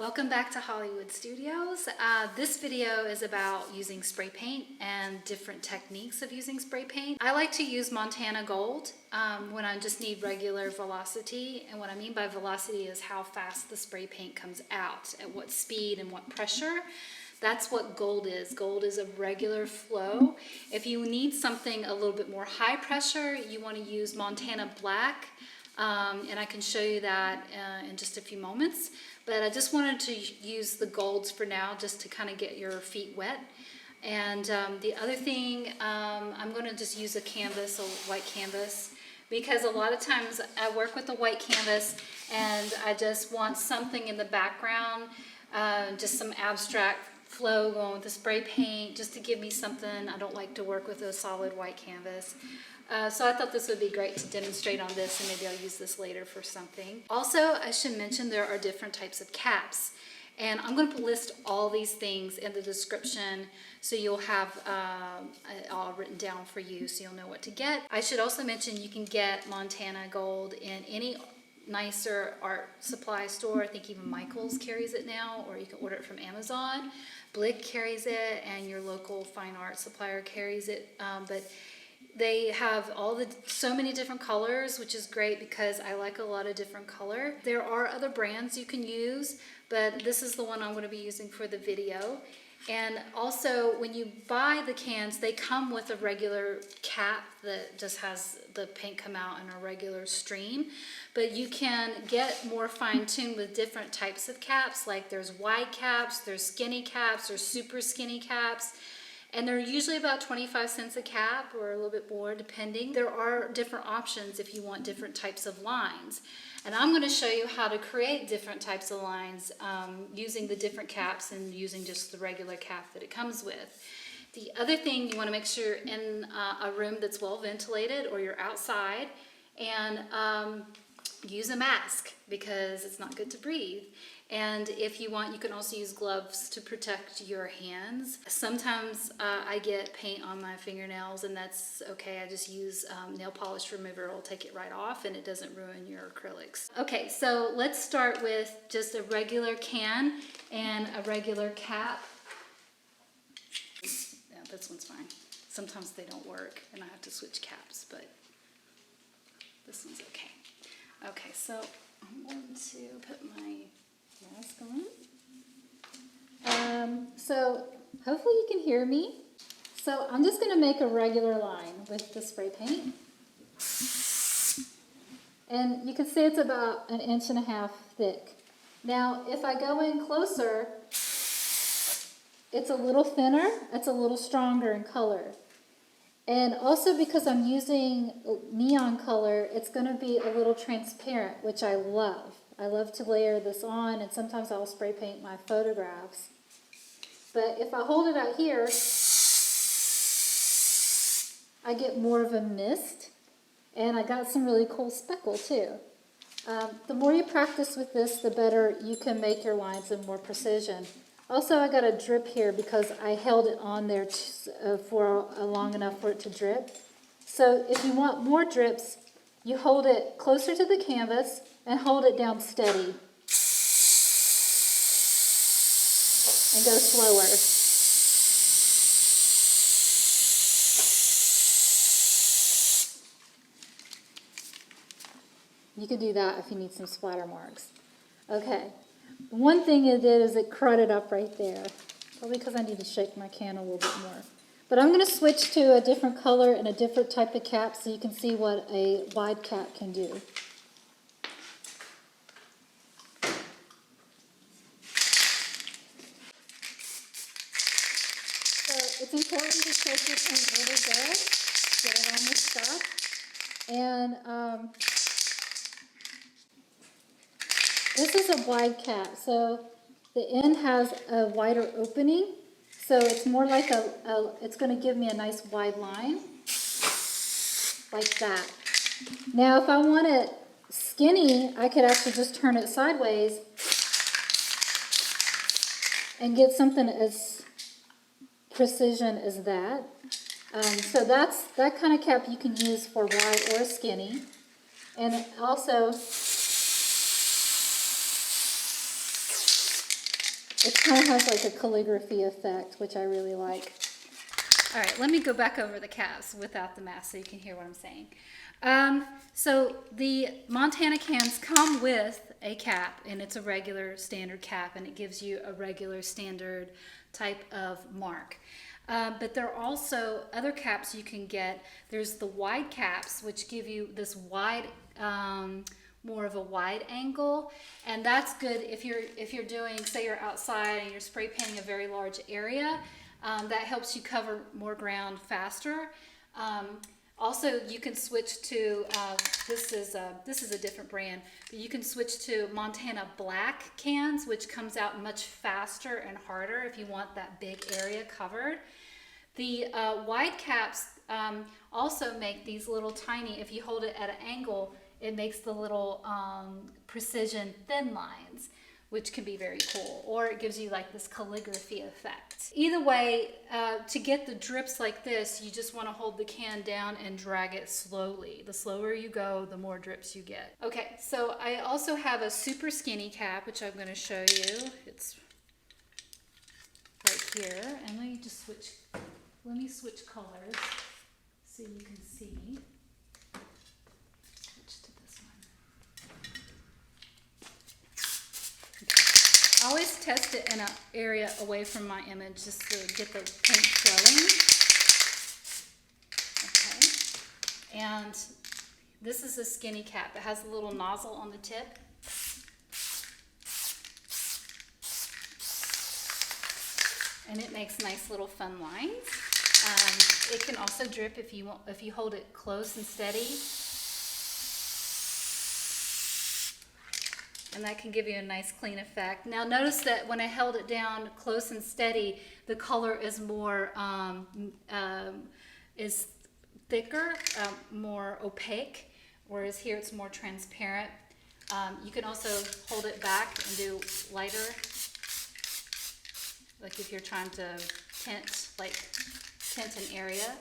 Welcome back to Hollywood Studios. This video is about using spray paint and different techniques of using spray paint. I like to use Montana Gold when I just need regular velocity, and what I mean by velocity is how fast the spray paint comes out, at what speed and what pressure. That's what gold is. Gold is a regular flow. If you need something a little bit more high pressure, you want to use Montana Black, and I can show you that in just a few moments. But I just wanted to use the golds for now, just to kind of get your feet wet. And the other thing, I'm going to just use a canvas, a white canvas, because a lot of times I work with a white canvas and I just want something in the background, just some abstract flow going with the spray paint, just to give me something. I don't like to work with a solid white canvas. So I thought this would be great to demonstrate on this, and maybe I'll use this later for something. Also, I should mention there are different types of caps, and I'm going to list all these things in the description so you'll have it all written down for you so you'll know what to get. I should also mention you can get Montana Gold in any nicer art supply store. I think even Michael's carries it now, or you can order it from Amazon. Blick carries it, and your local fine art supplier carries it. But they have so many different colors, which is great because I like a lot of different color. There are other brands you can use, but this is the one I'm going to be using for the video. And also, when you buy the cans, they come with a regular cap that just has the paint come out in a regular stream. But you can get more fine-tuned with different types of caps. Like there's wide caps, there's skinny caps, there's super skinny caps. And they're usually about 25 cents a cap, or a little bit more depending. There are different options if you want different types of lines. And I'm going to show you how to create different types of lines using the different caps and using just the regular cap that it comes with. The other thing, you want to make sure you're in a room that's well ventilated, or you're outside, and use a mask because it's not good to breathe. And if you want, you can also use gloves to protect your hands. Sometimes I get paint on my fingernails, and that's okay. I just use nail polish remover. It'll take it right off, and it doesn't ruin your acrylics. Okay, so let's start with just a regular can and a regular cap. Yeah, this one's fine. Sometimes they don't work, and I have to switch caps, but this one's okay. Okay, so I'm going to put my mask on. So hopefully you can hear me. So I'm just going to make a regular line with the spray paint. And you can see it's about 1.5 inches thick. Now if I go in closer, it's a little thinner, it's a little stronger in color. And also because I'm using neon color, it's going to be a little transparent, which I love. I love to layer this on, and sometimes I'll spray paint my photographs. But if I hold it out here, I get more of a mist, and I got some really cool speckle too. The more you practice with this, the better you can make your lines with more precision. Also, I got a drip here because I held it on there for long enough for it to drip. So if you want more drips, you hold it closer to the canvas and hold it down steady. And go slower. You could do that if you need some splatter marks. Okay. One thing it did is it crowded up right there. Probably because I need to shake my can a little bit more. But I'm going to switch to a different color and a different type of cap so you can see what a wide cap can do. So it's important to shake your paint really good, get it on the stuff. And this is a wide cap, so the end has a wider opening, so it's more like it's going to give me a nice wide line, like that. Now if I want it skinny, I could actually just turn it sideways and get something as precision as that. So that kind of cap you can use for wide or skinny. And also It kind of has like a calligraphy effect, which I really like. All right, let me go back over the caps without the mask so you can hear what I'm saying. So the Montana cans come with a cap, and it's a regular standard cap, and it gives you a regular standard type of mark. But there are also other caps you can get. There's the wide caps, which give you this wide, more of a wide angle, and that's good if you're doing, say you're outside and you're spray painting a very large area. That helps you cover more ground faster. Also, you can switch to this is a different brand, but you can switch to Montana Black cans, which comes out much faster and harder if you want that big area covered. The wide caps also make these little tiny, if you hold it at an angle, it makes the little precision thin lines, which can be very cool, or it gives you like this calligraphy effect. Either way, to get the drips like this, you just want to hold the can down and drag it slowly. The slower you go, the more drips you get. Okay, so I also have a super skinny cap, which I'm going to show you. It's right here, and let me switch colors so you can see. Switch to this one. I always test it in an area away from my image just to get the paint flowing. Okay, and this is a skinny cap. It has a little nozzle on the tip. And it makes nice little fun lines. It can also drip if you hold it close and steady. And that can give you a nice clean effect. Now notice that when I held it down close and steady, the color is more is thicker, more opaque, whereas here it's more transparent. You can also hold it back and do lighter, like if you're trying to tint an area.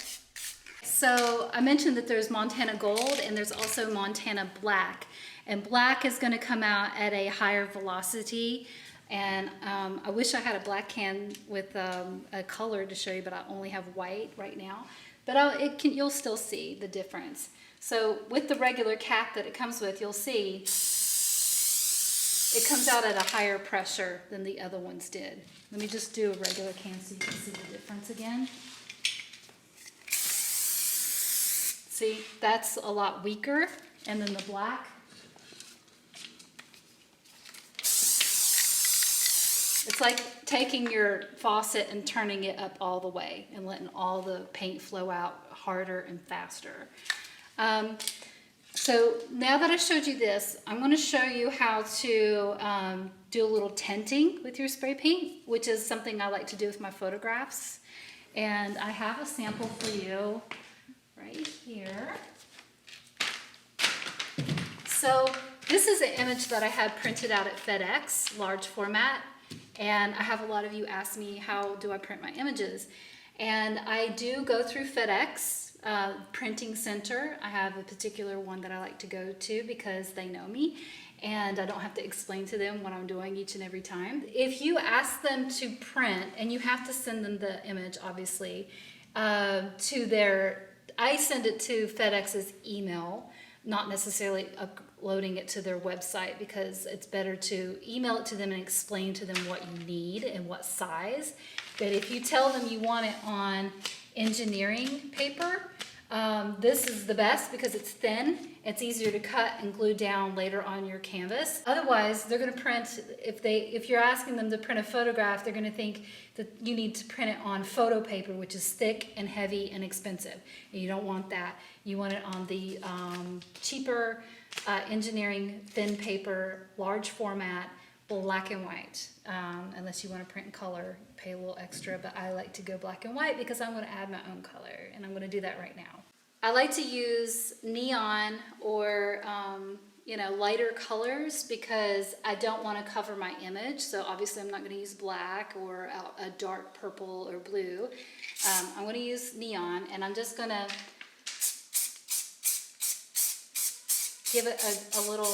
So I mentioned that there's Montana Gold and there's also Montana Black. And black is going to come out at a higher velocity. And I wish I had a black can with a color to show you, but I only have white right now. But you'll still see the difference. So with the regular cap that it comes with, you'll see it comes out at a higher pressure than the other ones did. Let me just do a regular can so you can see the difference again. See, that's a lot weaker. And then the black, it's like taking your faucet and turning it up all the way and letting all the paint flow out harder and faster. So now that I showed you this, I'm going to show you how to do a little tinting with your spray paint, which is something I like to do with my photographs. And I have a sample for you right here. So this is an image that I had printed out at FedEx, large format. And I have a lot of you ask me, how do I print my images? And I do go through FedEx printing center. I have a particular one that I like to go to because they know me and I don't have to explain to them what I'm doing each and every time. If you ask them to print, and you have to send them the image obviously, I send it to FedEx's email, not necessarily uploading it to their website, because it's better to email it to them and explain to them what you need and what size. But if you tell them you want it on engineering paper, this is the best because it's thin, it's easier to cut and glue down later on your canvas. Otherwise, they're going to print, if you're asking them to print a photograph, they're going to think that you need to print it on photo paper, which is thick and heavy and expensive. And you don't want that. You want it on the cheaper engineering thin paper, large format, black and white. Unless you want to print in color, pay a little extra, but I like to go black and white because I'm going to add my own color, and I'm going to do that right now. I like to use neon or lighter colors because I don't want to cover my image. So obviously I'm not going to use black or a dark purple or blue. I'm going to use neon, and I'm just going to give it a little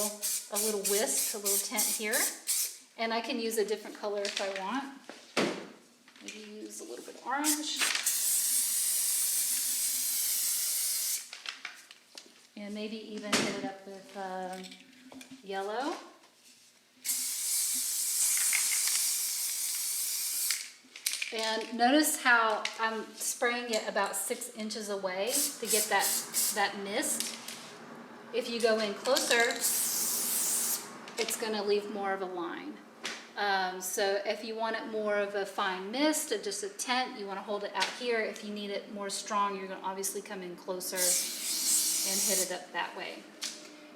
wisp, a little tint here. And I can use a different color if I want. Maybe use a little bit of orange. And maybe even hit it up with yellow. And notice how I'm spraying it about 6 inches away to get that mist. If you go in closer, it's going to leave more of a line. So if you want it more of a fine mist or just a tint, you want to hold it out here. If you need it more strong, you're going to obviously come in closer and hit it up that way.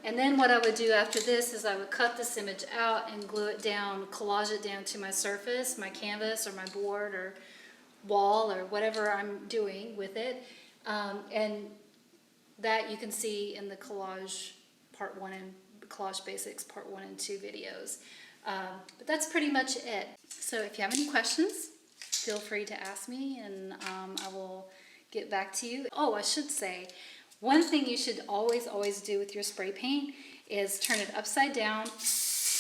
And then what I would do after this is I would cut this image out and glue it down, collage it down to my surface, my canvas or my board or wall or whatever I'm doing with it. And that you can see in the collage part 1 and collage basics part 1 and 2 videos. But that's pretty much it. So if you have any questions, feel free to ask me and I will get back to you. Oh, I should say, one thing you should always do with your spray paint is turn it upside down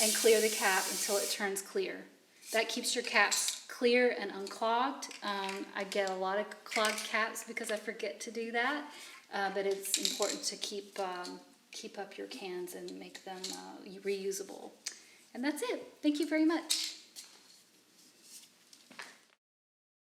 and clear the cap until it turns clear. That keeps your caps clear and unclogged. I get a lot of clogged caps because I forget to do that, but it's important to keep up your cans and make them reusable. And that's it. Thank you very much.